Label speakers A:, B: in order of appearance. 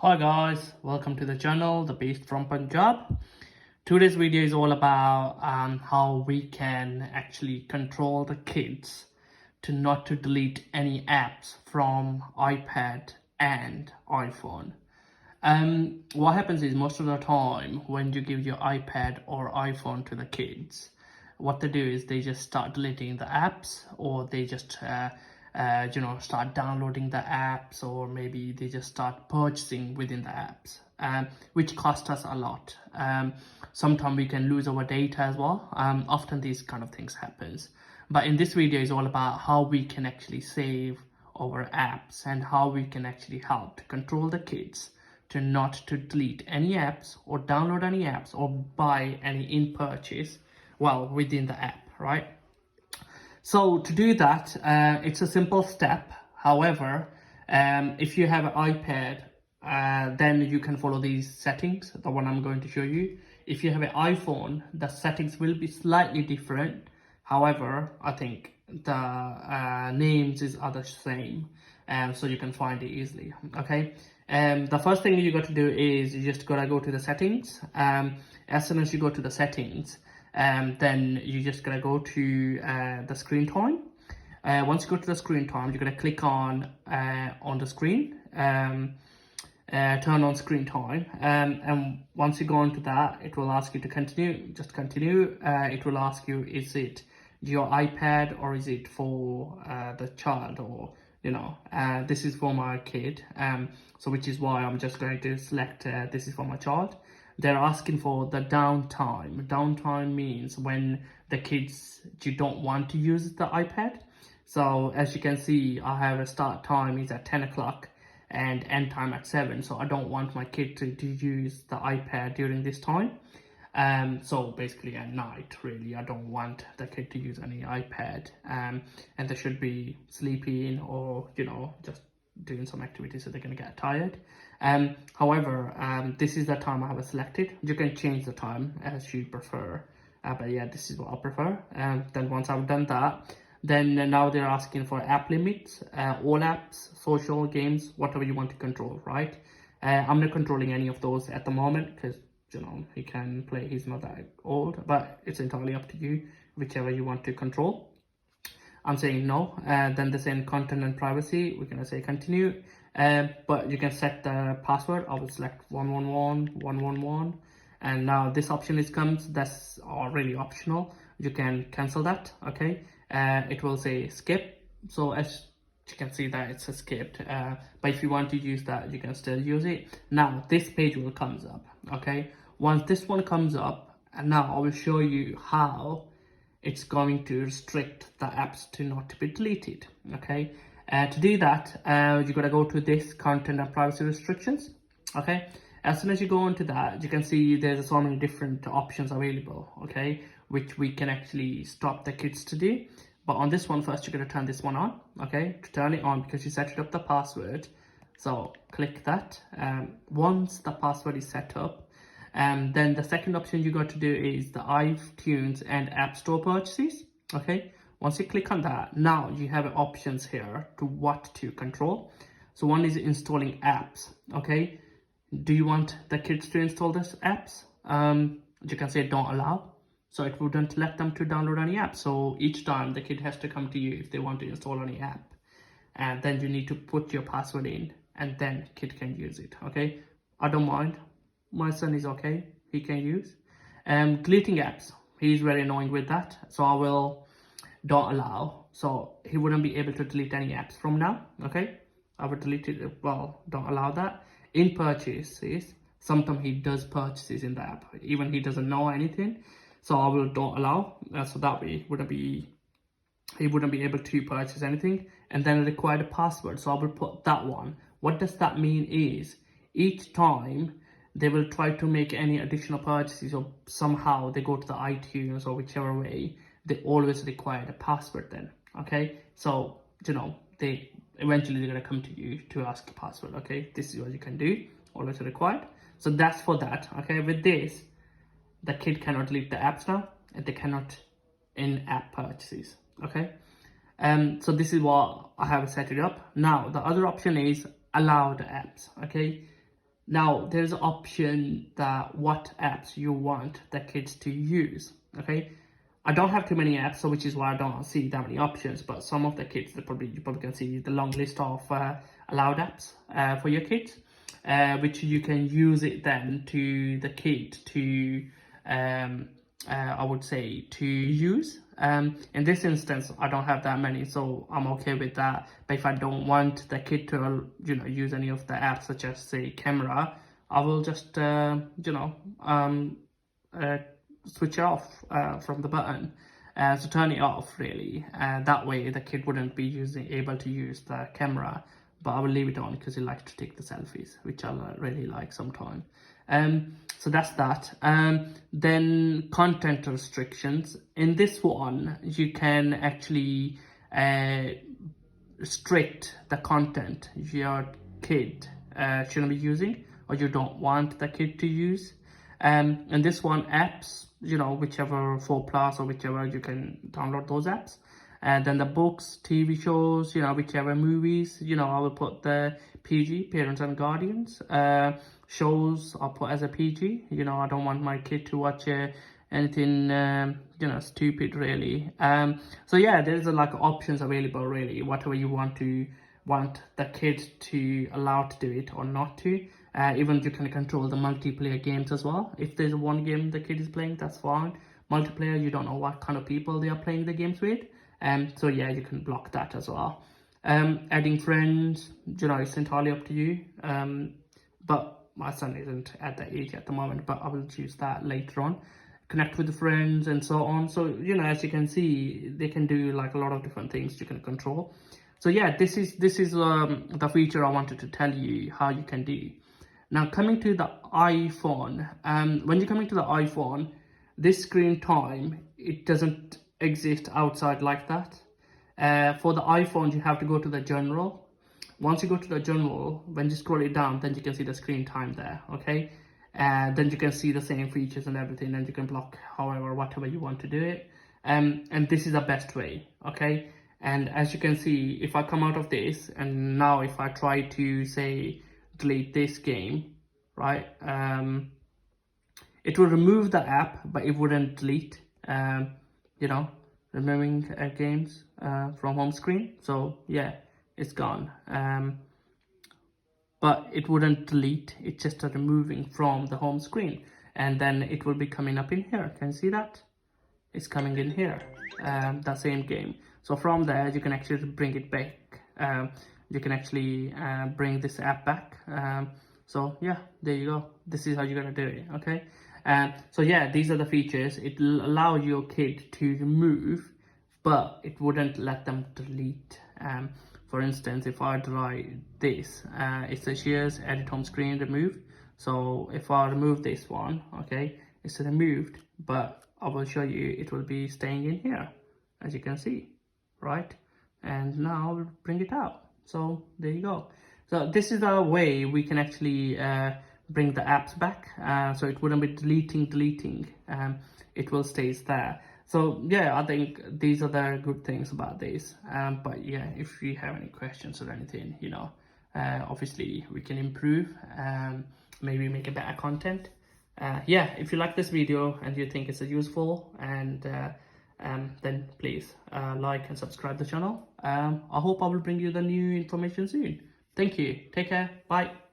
A: Hi guys, welcome to the channel, The Beast from Punjab. Today's video is all about how we can actually control the kids to not to delete any apps from iPad and iPhone. What happens is most of the time when you give your iPad or iPhone to the kids, what they do is they just start deleting the apps, or they just start downloading the apps, or maybe they just start purchasing within the apps, which cost us a lot. Sometimes we can lose our data as well. Often these kind of things happens, but in this video is all about how we can actually save our apps and how we can actually help to control the kids to not to delete any apps or download any apps or buy any in purchase within the app, right? So to do that, it's a simple step. However, if you have an iPad, then you can follow these settings, the one I'm going to show you. If you have an iPhone, the settings will be slightly different. However, I think the names are the same, so you can find it easily. Okay. The first thing you got to do is you just gotta go to the settings. As soon as you go to the settings, then you just gotta go to the screen time. Once you go to the screen time, you're gonna click on the screen. Turn on screen time, and once you go into that, it will ask you to continue. Just continue. It will ask you, is it your iPad or is it for the child, or this is for my kid, so which is why I'm just going to select this is for my child. They're asking for the downtime means when the kids you don't want to use the iPad. So as you can see, I have a start time is at 10 o'clock and end time at 7, so I don't want my kid to use the iPad during this time. So basically at night, really, I don't want the kid to use any iPad, and they should be sleeping or just doing some activity, so they're gonna get tired. However, this is the time I have selected. You can change the time as you prefer, but yeah, this is what I prefer. Then once I've done that, then now they're asking for app limits, all apps, social, games, whatever you want to control, right? I'm not controlling any of those at the moment because he can play, he's not that old, but it's entirely up to you, whichever you want to control. I'm saying no. Then they're saying content and privacy, we're gonna say continue, but you can set the password. I will select 111 and now this option comes, that's really optional. You can cancel that. Okay. It will say skip, so as you can see that it's skipped, but if you want to use that, you can still use it. Now this page will comes up. Okay, once this one comes up, and now I will show you how it's going to restrict the apps to not be deleted. Okay, to do that, you gotta go to this content and privacy restrictions. Okay, as soon as you go into that, you can see there's so many different options available, okay, which we can actually stop the kids to do. But on this one, first you're going to turn this one on. Okay, to turn it on, because you set it up the password, so click that. Once the password is set up, then the second option you got to do is the iTunes and App Store purchases. Okay, once you click on that, now you have options here to what to control. So one is installing apps. Okay, do you want the kids to install these apps? You can say don't allow, so it wouldn't let them to download any app. So each time the kid has to come to you if they want to install any app, and then you need to put your password in, and then kid can use it. Okay, I don't mind, my son is okay, he can use. Deleting apps, he's very annoying with that, so I will don't allow, so he wouldn't be able to delete any apps from now. Okay, I would delete it, well, don't allow that. In purchases, sometimes he does purchases in the app, even he doesn't know anything, so I will don't allow, so that way he wouldn't be able to purchase anything. And then require a password, so I will put that one. What does that mean is each time they will try to make any additional purchases, or somehow they go to the iTunes or whichever way, they always require a password then. Okay, so they eventually they're going to come to you to ask a password. Okay, this is what you can do, always required. So that's for that. Okay, with this, the kid cannot delete the apps now, and they cannot in-app purchases. Okay, so this is what I have set it up. Now the other option is allow the apps. Okay, Now there's an option that what apps you want the kids to use. Okay, I don't have too many apps, so which is why I don't see that many options. But some of the kids, you probably can see the long list of allowed apps for your kids, which you can use it then to the kid to I would say to use. In this instance, I don't have that many, so I'm okay with that. But if I don't want the kid to, use any of the apps, such as say camera, I will just, switch it off from the button. So turn it off really. That way the kid wouldn't be able to use the camera, but I will leave it on because he likes to take the selfies, which I really like sometimes. So that's that. Then content restrictions. In this one, you can actually restrict the content your kid shouldn't be using, or you don't want the kid to use. And this one, apps, whichever 4+ or whichever, you can download those apps. And then the books, TV shows, whichever movies, I will put the PG, parents and guardians. Shows I'll put as a PG. I don't want my kid to watch anything stupid really. So yeah, there's like options available really, whatever you want the kid to allow to do it or not to. Even you can control the multiplayer games as well. If there's one game the kid is playing, that's fine. Multiplayer, you don't know what kind of people they are playing the games with. So yeah, you can block that as well. Adding friends, it's entirely up to you. But my son isn't at that age at the moment, but I will choose that later on. Connect with the friends and so on. So, as you can see, they can do like a lot of different things you can control. So yeah, this is the feature I wanted to tell you how you can do. Now coming to the iPhone, when you're coming to the iPhone, this screen time, it doesn't exist outside like that. For the iPhone, you have to go to the general. Once you go to the general, when you scroll it down, then you can see the screen time there, okay? And then you can see the same features and everything, and you can block whatever you want to do it. And this is the best way, okay? And as you can see, if I come out of this, and now if I try to say delete this game, right? It will remove the app, but it wouldn't delete, removing games from home screen. So yeah, it's gone. But it wouldn't delete, it's just removing from the home screen, and then it will be coming up in here. Can you see that? It's coming in here, the same game. So from there, you can actually bring it back. You can actually bring this app back. So yeah, there you go. This is how you're gonna do it, okay? So yeah, these are the features. It will allow your kid to remove, but it wouldn't let them delete. For instance, if I try this, it says here's edit home screen remove. So if I remove this one, okay, it's removed, but I will show you it will be staying in here, as you can see, right? And now I'll bring it out. So there you go. So this is a way we can actually bring the apps back. So it wouldn't be deleting. It will stay there. So yeah, I think these are the good things about this. But yeah, if you have any questions or anything, obviously we can improve, maybe make a better content. Yeah, if you like this video and you think it's useful, and then please like and subscribe the channel. I hope I will bring you the new information soon. Thank you. Take care. Bye.